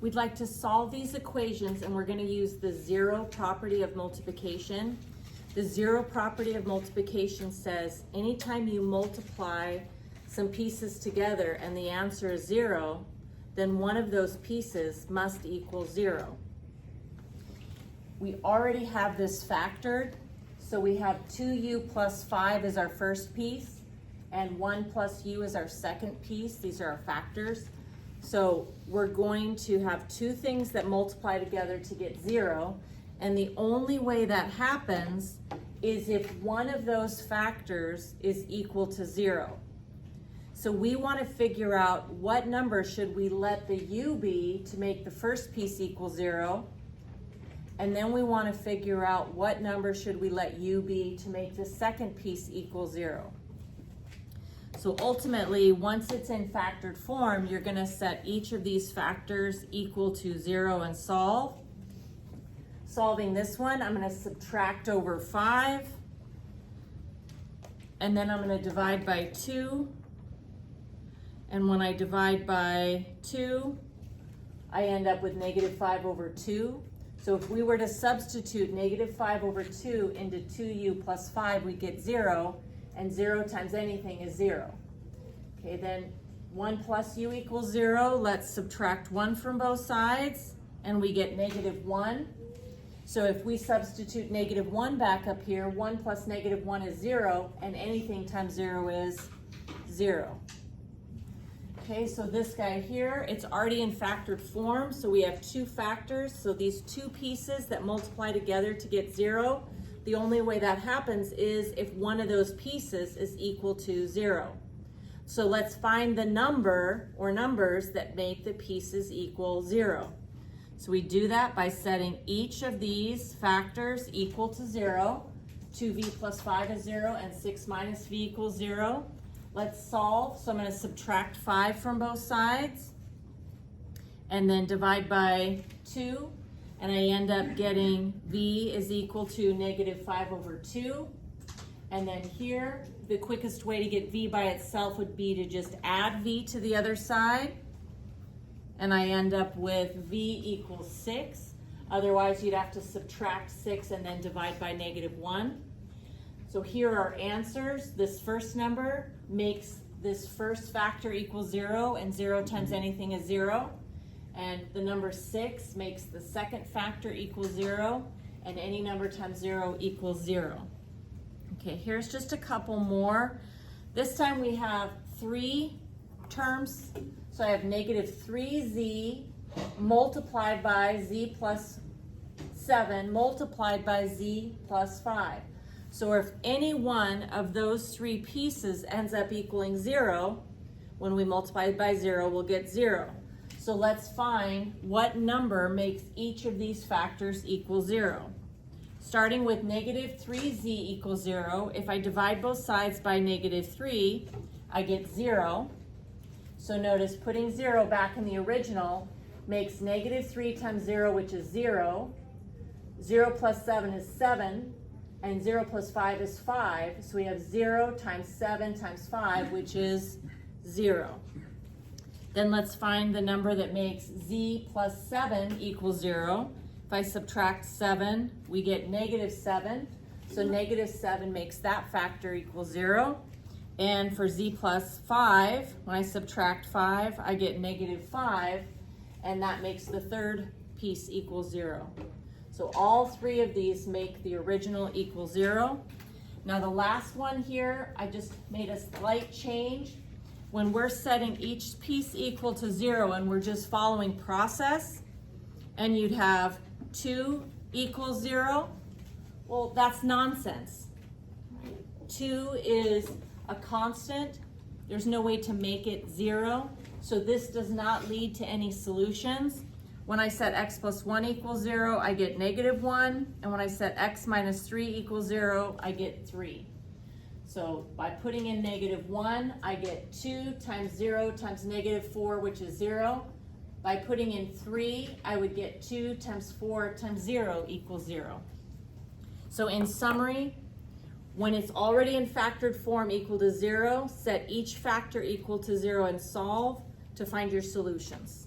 We'd like to solve these equations, and we're going to use the zero property of multiplication. The zero property of multiplication says anytime you multiply some pieces together and the answer is 0, then one of those pieces must equal 0. We already have this factored, so we have 2u plus 5 is our first piece, and 1 plus u is our second piece. These are our factors. So we're going to have two things that multiply together to get 0, and the only way that happens is if one of those factors is equal to 0. So we want to figure out what number should we let the u be to make the first piece equal 0, and then we want to figure out what number should we let u be to make the second piece equal 0. So ultimately, once it's in factored form, you're going to set each of these factors equal to 0 and solve. Solving this one, I'm going to subtract over 5, and then I'm going to divide by 2. And when I divide by 2, I end up with negative 5 over 2. So if we were to substitute negative 5 over 2 into 2u plus 5, we get 0, and 0 times anything is 0. Okay, then 1 plus u equals 0. Let's subtract 1 from both sides, and we get negative 1. So if we substitute negative 1 back up here, 1 plus negative 1 is 0, and anything times 0 is 0. Okay, so this guy here, it's already in factored form, so we have two factors. So these two pieces that multiply together to get 0, the only way that happens is if one of those pieces is equal to 0. So let's find the number or numbers that make the pieces equal 0. So we do that by setting each of these factors equal to 0. 2v plus 5 is 0, and 6 minus v equals 0. Let's solve. So I'm going to subtract 5 from both sides, and then divide by 2. And I end up getting v is equal to negative 5 over 2. And then here, the quickest way to get v by itself would be to just add v to the other side. And I end up with v equals 6. Otherwise, you'd have to subtract 6 and then divide by negative 1. So here are our answers. This first number makes this first factor equal 0, and 0 times anything is 0. And the number 6 makes the second factor equal 0, and any number times 0 equals 0. Okay, here's just a couple more. This time we have 3 terms. So I have negative 3z multiplied by z plus 7 multiplied by z plus 5. So if any one of those 3 pieces ends up equaling 0, when we multiply it by 0, we'll get 0. So let's find what number makes each of these factors equal 0. Starting with negative 3z equals 0, if I divide both sides by negative 3, I get 0. So notice putting 0 back in the original makes negative 3 times 0, which is 0. 0 plus 7 is 7, and 0 plus 5 is 5. So we have 0 times 7 times 5, which is 0. Then let's find the number that makes z plus 7 equals 0. If I subtract 7, we get negative 7. So negative 7 makes that factor equal 0. And for z plus 5, when I subtract 5, I get negative 5, and that makes the third piece equal 0. So all 3 of these make the original equal 0. Now the last one here, I just made a slight change. When we're setting each piece equal to 0 and we're just following process, and you'd have 2 equals 0, well, that's nonsense. 2 is a constant. There's no way to make it 0. So this does not lead to any solutions. When I set x plus 1 equals 0, I get negative 1. And when I set x minus 3 equals 0, I get 3. So by putting in negative 1, I get 2 times 0 times negative 4, which is 0. By putting in 3, I would get 2 times 4 times 0 equals 0. So in summary, when it's already in factored form equal to 0, set each factor equal to 0 and solve to find your solutions.